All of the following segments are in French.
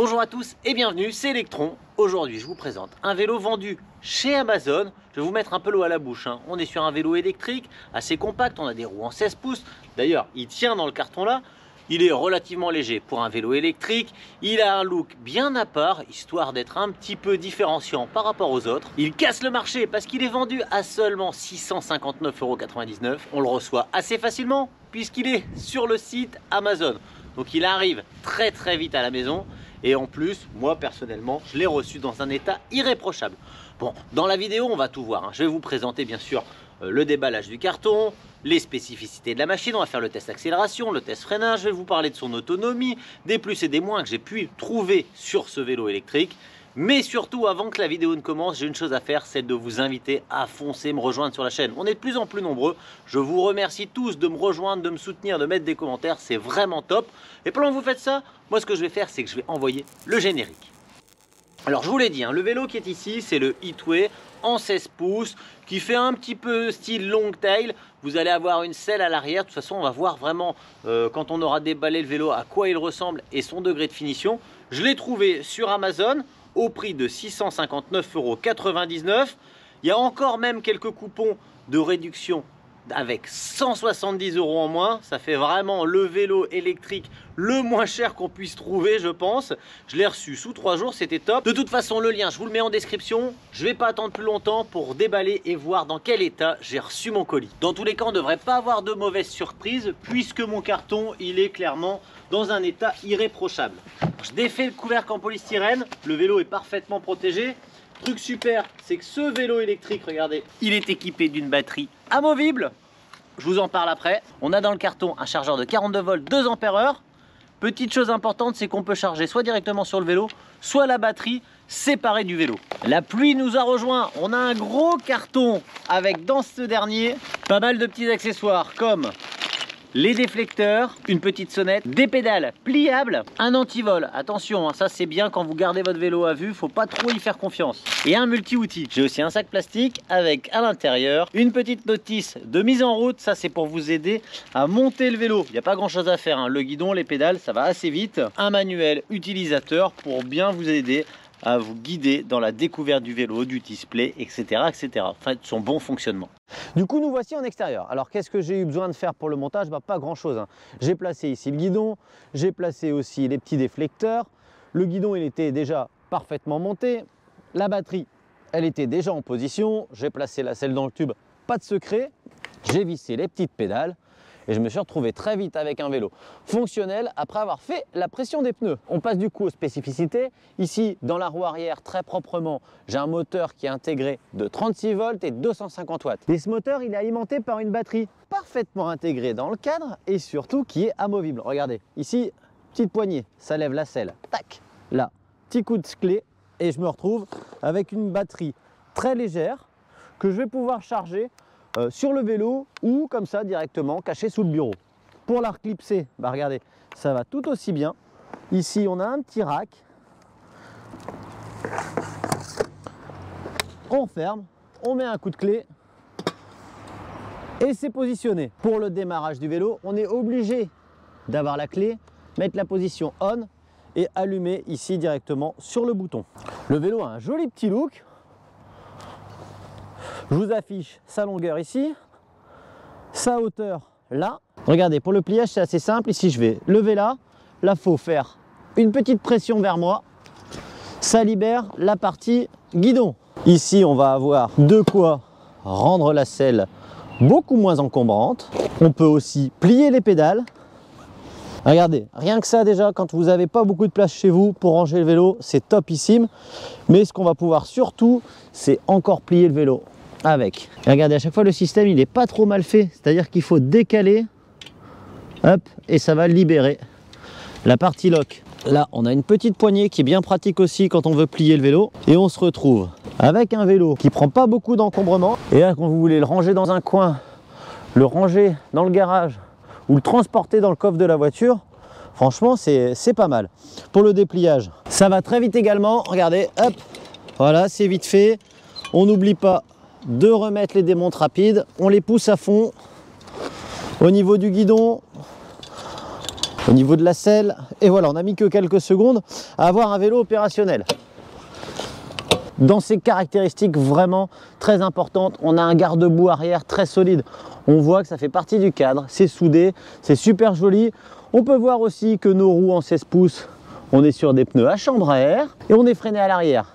Bonjour à tous et bienvenue, c'est Electron. Aujourd'hui je vous présente un vélo vendu chez Amazon. Je vais vous mettre un peu l'eau à la bouche, hein. On est sur un vélo électrique assez compact, on a des roues en 16 pouces. D'ailleurs il tient dans le carton là. Il est relativement léger pour un vélo électrique. Il a un look bien à part, histoire d'être un petit peu différenciant par rapport aux autres. Il casse le marché parce qu'il est vendu à seulement 659,99 €. On le reçoit assez facilement puisqu'il est sur le site Amazon. Donc il arrive très vite à la maison. Et en plus, moi personnellement, je l'ai reçu dans un état irréprochable. Bon, dans la vidéo, on va tout voir, hein. Je vais vous présenter bien sûr le déballage du carton, les spécificités de la machine, on va faire le test accélération, le test freinage, je vais vous parler de son autonomie, des plus et des moins que j'ai pu trouver sur ce vélo électrique. Mais surtout, avant que la vidéo ne commence, j'ai une chose à faire, c'est de vous inviter à foncer, me rejoindre sur la chaîne. On est de plus en plus nombreux. Je vous remercie tous de me rejoindre, de me soutenir, de mettre des commentaires. C'est vraiment top. Et pendant que vous faites ça, moi, ce que je vais faire, c'est que je vais envoyer le générique. Alors, je vous l'ai dit, hein, le vélo qui est ici, c'est le Hitway en 16 pouces, qui fait un petit peu style long tail. Vous allez avoir une selle à l'arrière. De toute façon, on va voir vraiment, quand on aura déballé le vélo, à quoi il ressemble et son degré de finition. Je l'ai trouvé sur Amazon au prix de 659,99 €. Il y a encore même quelques coupons de réduction avec 170 € en moins. Ça fait vraiment le vélo électrique le moins cher qu'on puisse trouver, je pense. Je l'ai reçu sous 3 jours, c'était top. De toute façon, le lien, je vous le mets en description. Je vais pas attendre plus longtemps pour déballer et voir dans quel état j'ai reçu mon colis. Dans tous les cas, on ne devrait pas avoir de mauvaises surprises puisque mon carton, il est clairement dans un état irréprochable. Je défais le couvercle en polystyrène. Le vélo est parfaitement protégé. Truc super, c'est que ce vélo électrique, regardez, il est équipé d'une batterie amovible. Je vous en parle après. On a dans le carton un chargeur de 42 volts 2 ampères-heure. Petite chose importante, c'est qu'on peut charger soit directement sur le vélo, soit la batterie séparée du vélo. La pluie nous a rejoint. On a un gros carton avec dans ce dernier pas mal de petits accessoires comme les déflecteurs, une petite sonnette, des pédales pliables, un antivol. Attention, hein, ça c'est bien quand vous gardez votre vélo à vue, faut pas trop y faire confiance. Et un multi-outil. J'ai aussi un sac plastique avec à l'intérieur une petite notice de mise en route. Ça c'est pour vous aider à monter le vélo. Il n'y a pas grand chose à faire, hein. Le guidon, les pédales, ça va assez vite. Un manuel utilisateur pour bien vous aider à vous guider dans la découverte du vélo, du display, etc. etc. Enfin, de son bon fonctionnement. Du coup, nous voici en extérieur. Alors, qu'est-ce que j'ai eu besoin de faire pour le montage? Pas grand-chose, hein. J'ai placé ici le guidon, j'ai placé aussi les petits déflecteurs. Le guidon, il était déjà parfaitement monté. La batterie, elle était déjà en position. J'ai placé la selle dans le tube, pas de secret. J'ai vissé les petites pédales. Et je me suis retrouvé très vite avec un vélo fonctionnel après avoir fait la pression des pneus. On passe du coup aux spécificités. Ici, dans la roue arrière, très proprement, j'ai un moteur qui est intégré de 36 volts et 250 watts. Et ce moteur, il est alimenté par une batterie parfaitement intégrée dans le cadre et surtout qui est amovible. Regardez, ici, petite poignée, ça lève la selle. Tac, là, petit coup de clé et je me retrouve avec une batterie très légère que je vais pouvoir charger sur le vélo ou comme ça directement caché sous le bureau. Pour la reclipser, regardez, ça va tout aussi bien. Ici on a un petit rack. On ferme, on met un coup de clé et c'est positionné. Pour le démarrage du vélo, on est obligé d'avoir la clé, mettre la position on et allumer ici directement sur le bouton. Le vélo a un joli petit look. Je vous affiche sa longueur ici, sa hauteur là. Regardez, pour le pliage, c'est assez simple. Ici, je vais lever là. Là, il faut faire une petite pression vers moi. Ça libère la partie guidon. Ici, on va avoir de quoi rendre la selle beaucoup moins encombrante. On peut aussi plier les pédales. Regardez, rien que ça déjà, quand vous n'avez pas beaucoup de place chez vous pour ranger le vélo, c'est topissime. Mais ce qu'on va pouvoir surtout, c'est encore plier le vélo avec. Et regardez, à chaque fois le système il n'est pas trop mal fait, c'est-à-dire qu'il faut décaler, hop, et ça va libérer la partie lock. Là on a une petite poignée qui est bien pratique aussi quand on veut plier le vélo et on se retrouve avec un vélo qui prend pas beaucoup d'encombrement. Et là quand vous voulez le ranger dans un coin, le ranger dans le garage ou le transporter dans le coffre de la voiture, franchement c'est pas mal. Pour le dépliage, ça va très vite également. Regardez, hop, voilà, c'est vite fait. On n'oublie pas de remettre les démontes rapides, on les pousse à fond. Au niveau du guidon, au niveau de la selle. Et voilà, on n'a mis que quelques secondes à avoir un vélo opérationnel. Dans ses caractéristiques vraiment très importantes, on a un garde-boue arrière très solide. On voit que ça fait partie du cadre, c'est soudé, c'est super joli. On peut voir aussi que nos roues en 16 pouces, on est sur des pneus à chambre à air et on est freiné à l'arrière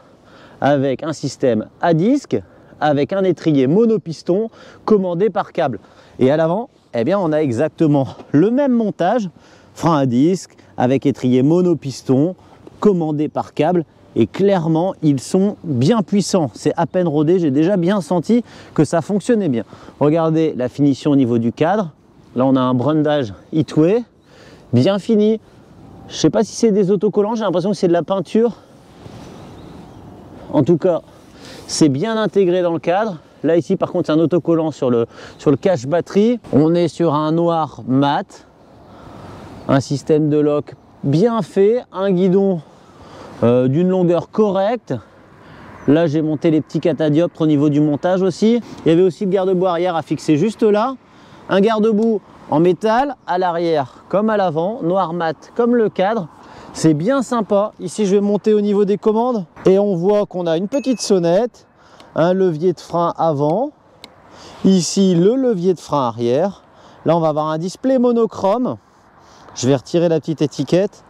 avec un système à disque, avec un étrier monopiston commandé par câble. Et à l'avant, eh bien, on a exactement le même montage, frein à disque avec étrier monopiston commandé par câble. Et clairement, ils sont bien puissants. C'est à peine rodé, j'ai déjà bien senti que ça fonctionnait bien. Regardez la finition au niveau du cadre. Là, on a un brandage Heatway, bien fini. Je ne sais pas si c'est des autocollants, j'ai l'impression que c'est de la peinture. En tout cas, c'est bien intégré dans le cadre. Là, ici, par contre, c'est un autocollant sur le cache batterie. On est sur un noir mat, un système de lock bien fait, un guidon d'une longueur correcte. Là, j'ai monté les petits catadioptres au niveau du montage aussi. Il y avait aussi le garde-boue arrière à fixer juste là. Un garde-boue en métal à l'arrière comme à l'avant, noir mat comme le cadre. C'est bien sympa. Ici, je vais monter au niveau des commandes et on voit qu'on a une petite sonnette, un levier de frein avant. Ici, le levier de frein arrière. Là, on va avoir un display monochrome. Je vais retirer la petite étiquette.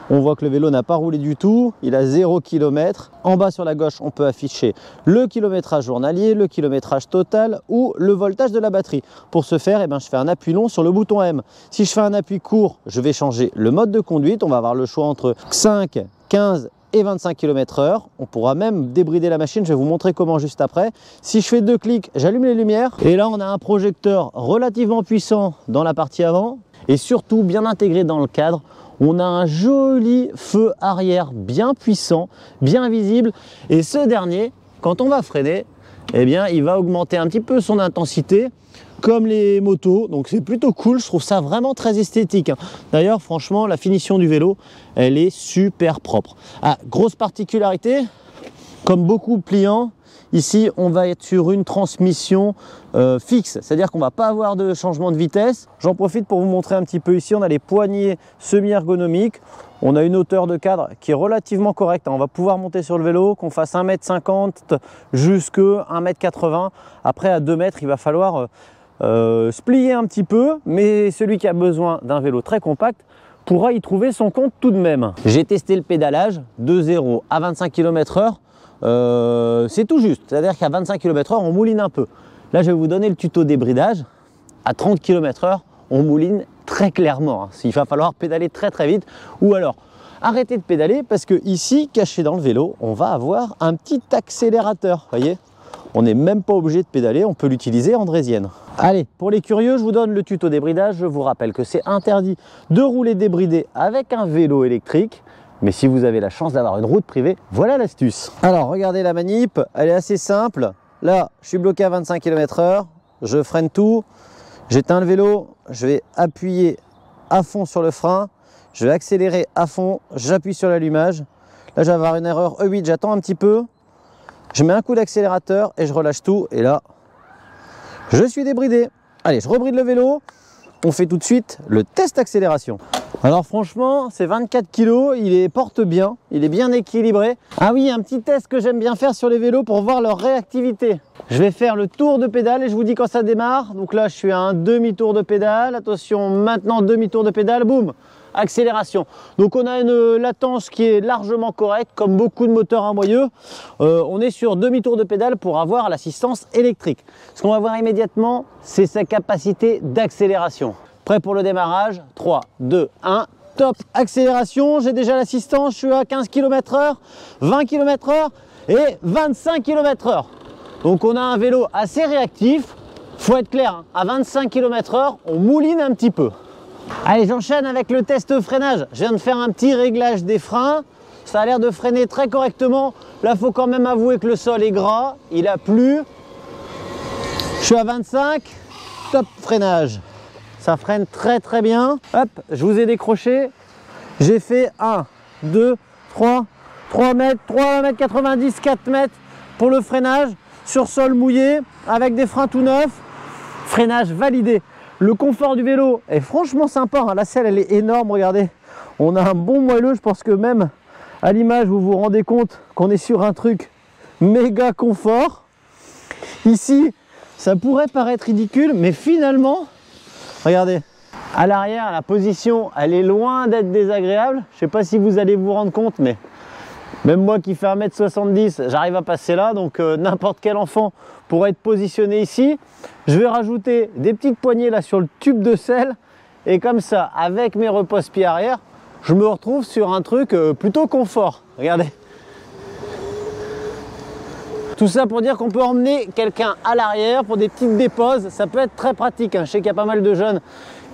On voit que le vélo n'a pas roulé du tout, il a 0 km. En bas sur la gauche, on peut afficher le kilométrage journalier, le kilométrage total ou le voltage de la batterie. Pour ce faire, eh ben, je fais un appui long sur le bouton M. Si je fais un appui court, je vais changer le mode de conduite. On va avoir le choix entre 5, 15 et 25 km/h. On pourra même débrider la machine, je vais vous montrer comment juste après. Si je fais 2 clics, j'allume les lumières. Et là, on a un projecteur relativement puissant dans la partie avant et surtout bien intégré dans le cadre. On a un joli feu arrière bien puissant, bien visible. Et ce dernier, quand on va freiner, eh bien, il va augmenter un petit peu son intensité, comme les motos. Donc c'est plutôt cool, je trouve ça vraiment très esthétique. D'ailleurs, franchement, la finition du vélo, elle est super propre. Ah, grosse particularité, comme beaucoup de pliants, ici, on va être sur une transmission fixe, c'est-à-dire qu'on ne va pas avoir de changement de vitesse. J'en profite pour vous montrer un petit peu ici, on a les poignées semi-ergonomiques. On a une hauteur de cadre qui est relativement correcte. On va pouvoir monter sur le vélo, qu'on fasse 1,50 m jusqu'à 1,80 m. Après, à 2 mètres, il va falloir se plier un petit peu, mais celui qui a besoin d'un vélo très compact pourra y trouver son compte tout de même. J'ai testé le pédalage de 0 à 25 km/h. C'est tout juste, c'est-à-dire qu'à 25 km/h, on mouline un peu. Là, je vais vous donner le tuto débridage. À 30 km/h, on mouline très clairement. Il va falloir pédaler très très vite ou alors arrêter de pédaler parce que ici, caché dans le vélo, on va avoir un petit accélérateur. Vous voyez, on n'est même pas obligé de pédaler, on peut l'utiliser en draisienne. Allez, pour les curieux, je vous donne le tuto débridage. Je vous rappelle que c'est interdit de rouler débridé avec un vélo électrique. Mais si vous avez la chance d'avoir une route privée, voilà l'astuce. Alors, regardez la manip, elle est assez simple. Là, je suis bloqué à 25 km/h, je freine tout, j'éteins le vélo, je vais appuyer à fond sur le frein, je vais accélérer à fond, j'appuie sur l'allumage. Là, je vais avoir une erreur E8, j'attends un petit peu, je mets un coup d'accélérateur et je relâche tout. Et là, je suis débridé. Allez, je rebride le vélo. On fait tout de suite le test accélération. Alors franchement, c'est 24 kg, il porte bien, il est bien équilibré. Ah oui, un petit test que j'aime bien faire sur les vélos pour voir leur réactivité. Je vais faire le tour de pédale et je vous dis quand ça démarre. Donc là, je suis à un demi-tour de pédale. Attention, maintenant demi-tour de pédale, boum, accélération. Donc on a une latence qui est largement correcte, comme beaucoup de moteurs à moyeu. On est sur demi-tour de pédale pour avoir l'assistance électrique. Ce qu'on va voir immédiatement, c'est sa capacité d'accélération. Prêt pour le démarrage, 3, 2, 1, top, accélération, j'ai déjà l'assistance, je suis à 15 km/h, 20 km/h et 25 km/h. Donc on a un vélo assez réactif, faut être clair, hein, à 25 km/h, on mouline un petit peu. Allez, j'enchaîne avec le test freinage. Je viens de faire un petit réglage des freins, ça a l'air de freiner très correctement. Là, il faut quand même avouer que le sol est gras, il a plu. Je suis à 25, top freinage. Ça freine très très bien. Hop, je vous ai décroché. J'ai fait 1, 2, 3 mètres, 3 mètres 90, 4 mètres pour le freinage sur sol mouillé avec des freins tout neufs. Freinage validé. Le confort du vélo est franchement sympa, hein. La selle elle est énorme, regardez. On a un bon moelleux, je pense que même à l'image vous vous rendez compte qu'on est sur un truc méga confort. Ici, ça pourrait paraître ridicule, mais finalement, regardez, à l'arrière, la position, elle est loin d'être désagréable. Je ne sais pas si vous allez vous rendre compte, mais même moi qui fais 1m70, j'arrive à passer là, donc n'importe quel enfant pourrait être positionné ici. Je vais rajouter des petites poignées là sur le tube de selle, et comme ça, avec mes repose-pieds arrière, je me retrouve sur un truc plutôt confort. Regardez. Tout ça pour dire qu'on peut emmener quelqu'un à l'arrière pour des petites déposes. Ça peut être très pratique, hein. Je sais qu'il y a pas mal de jeunes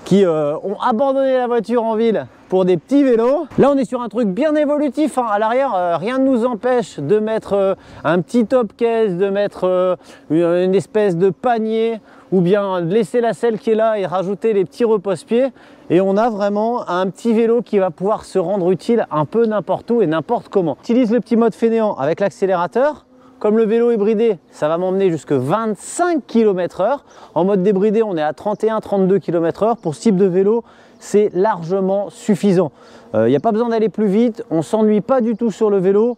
qui ont abandonné la voiture en ville pour des petits vélos. Là, on est sur un truc bien évolutif, hein. À l'arrière, rien ne nous empêche de mettre un petit top case, de mettre une espèce de panier, ou bien de laisser la selle qui est là et rajouter les petits repose-pieds. Et on a vraiment un petit vélo qui va pouvoir se rendre utile un peu n'importe où et n'importe comment. J'utilise le petit mode fainéant avec l'accélérateur. Comme le vélo est bridé, ça va m'emmener jusqu'à 25 km/h. En mode débridé, on est à 31-32 km/h. Pour ce type de vélo, c'est largement suffisant. Il n'y a pas besoin d'aller plus vite, on ne s'ennuie pas du tout sur le vélo.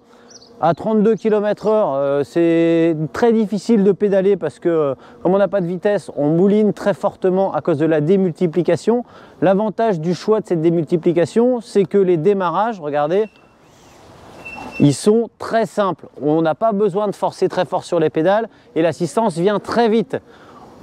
À 32 km/h, c'est très difficile de pédaler parce que comme on n'a pas de vitesse, on mouline très fortement à cause de la démultiplication. L'avantage du choix de cette démultiplication, c'est que les démarrages, regardez, ils sont très simples. On n'a pas besoin de forcer très fort sur les pédales et l'assistance vient très vite.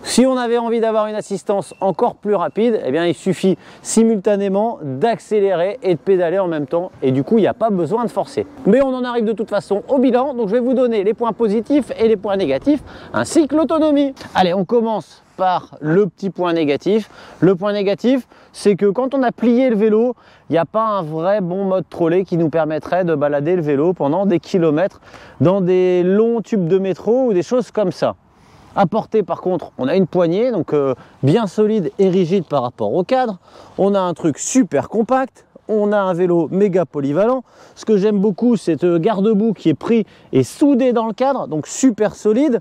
Si on avait envie d'avoir une assistance encore plus rapide, eh bien, il suffit simultanément d'accélérer et de pédaler en même temps. Et du coup, il n'y a pas besoin de forcer. Mais on en arrive de toute façon au bilan. Donc, je vais vous donner les points positifs et les points négatifs, ainsi que l'autonomie. Allez, on commence par le petit point négatif. Le point négatif, c'est que quand on a plié le vélo, il n'y a pas un vrai bon mode trolley qui nous permettrait de balader le vélo pendant des kilomètres dans des longs tubes de métro ou des choses comme ça. À portée, par contre, on a une poignée, donc bien solide et rigide par rapport au cadre. On a un truc super compact. On a un vélo méga polyvalent. Ce que j'aime beaucoup, c'est ce garde-boue qui est pris et soudé dans le cadre, donc super solide.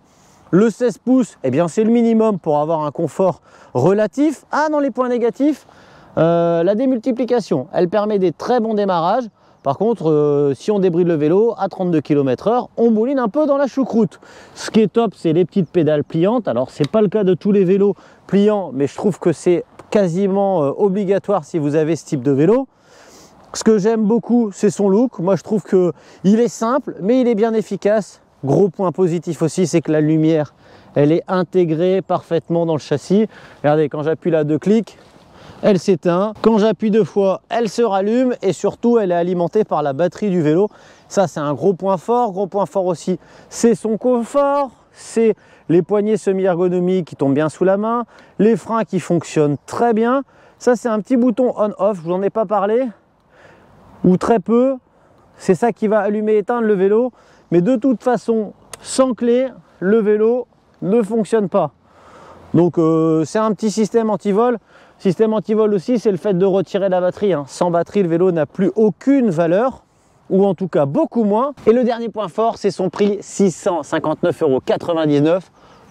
Le 16 pouces, eh bien, c'est le minimum pour avoir un confort relatif. Ah, dans les points négatifs, la démultiplication, elle permet des très bons démarrages. Par contre, si on débride le vélo à 32 km/h, on mouline un peu dans la choucroute. Ce qui est top, c'est les petites pédales pliantes. Alors, ce n'est pas le cas de tous les vélos pliants, mais je trouve que c'est quasiment obligatoire si vous avez ce type de vélo. Ce que j'aime beaucoup, c'est son look. Moi, je trouve qu'il est simple, mais il est bien efficace. Gros point positif aussi, c'est que la lumière, elle est intégrée parfaitement dans le châssis. Regardez, quand j'appuie là 2 clics, elle s'éteint. Quand j'appuie 2 fois, elle se rallume et surtout, elle est alimentée par la batterie du vélo. Ça, c'est un gros point fort. Gros point fort aussi, c'est son confort. C'est les poignées semi-ergonomiques qui tombent bien sous la main. Les freins qui fonctionnent très bien. Ça, c'est un petit bouton on-off. Je vous en ai pas parlé, ou très peu. C'est ça qui va allumer et éteindre le vélo. Mais de toute façon, sans clé, le vélo ne fonctionne pas. Donc, c'est un petit système anti-vol. Système anti-vol aussi, c'est le fait de retirer la batterie, hein. Sans batterie, le vélo n'a plus aucune valeur, ou en tout cas beaucoup moins. Et le dernier point fort, c'est son prix, 659,99 €.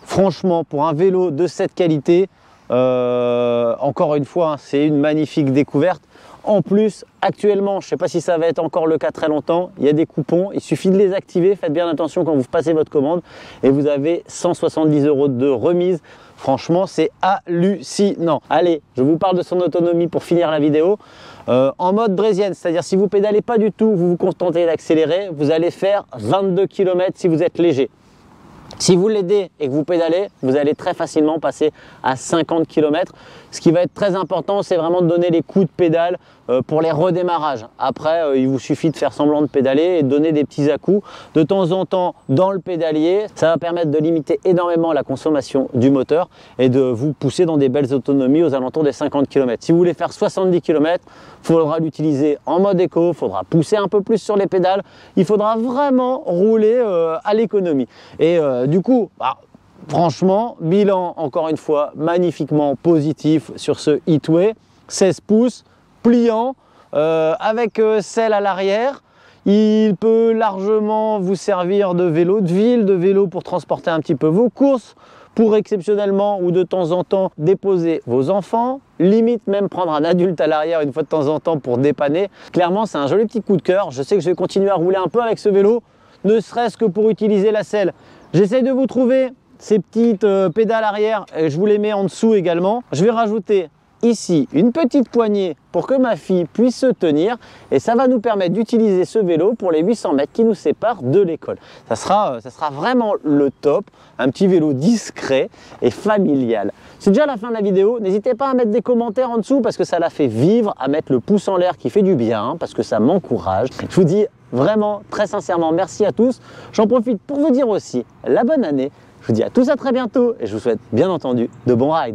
Franchement, pour un vélo de cette qualité, encore une fois, hein, c'est une magnifique découverte. En plus, actuellement, je ne sais pas si ça va être encore le cas très longtemps, il y a des coupons, il suffit de les activer, faites bien attention quand vous passez votre commande et vous avez 170 € de remise. Franchement, c'est hallucinant. Allez, je vous parle de son autonomie pour finir la vidéo. En mode draisienne, c'est-à-dire si vous pédalez pas du tout, vous vous contentez d'accélérer, vous allez faire 22 km si vous êtes léger. Si vous l'aidez et que vous pédalez, vous allez très facilement passer à 50 km. Ce qui va être très important, c'est vraiment de donner les coups de pédale pour les redémarrages. Après, il vous suffit de faire semblant de pédaler et de donner des petits à-coups de temps en temps dans le pédalier. Ça va permettre de limiter énormément la consommation du moteur et de vous pousser dans des belles autonomies aux alentours des 50 km. Si vous voulez faire 70 km, il faudra l'utiliser en mode éco, il faudra pousser un peu plus sur les pédales, il faudra vraiment rouler à l'économie. Et du coup, franchement, bilan encore une fois magnifiquement positif sur ce Hitway, 16 pouces, pliant, avec selle à l'arrière. Il peut largement vous servir de vélo de ville, de vélo pour transporter un petit peu vos courses, pour exceptionnellement ou de temps en temps déposer vos enfants, limite même prendre un adulte à l'arrière une fois de temps en temps pour dépanner. Clairement, c'est un joli petit coup de cœur. Je sais que je vais continuer à rouler un peu avec ce vélo, ne serait-ce que pour utiliser la selle. J'essaye de vous trouver ces petites pédales arrière et je vous les mets en dessous également. Je vais rajouter ici une petite poignée pour que ma fille puisse se tenir et ça va nous permettre d'utiliser ce vélo pour les 800 mètres qui nous séparent de l'école. Ça sera vraiment le top, un petit vélo discret et familial. C'est déjà la fin de la vidéo, n'hésitez pas à mettre des commentaires en dessous parce que ça la fait vivre, à mettre le pouce en l'air qui fait du bien parce que ça m'encourage. Je vous dis vraiment très sincèrement merci à tous. J'en profite pour vous dire aussi la bonne année. Je vous dis à tous à très bientôt et je vous souhaite bien entendu de bons rides.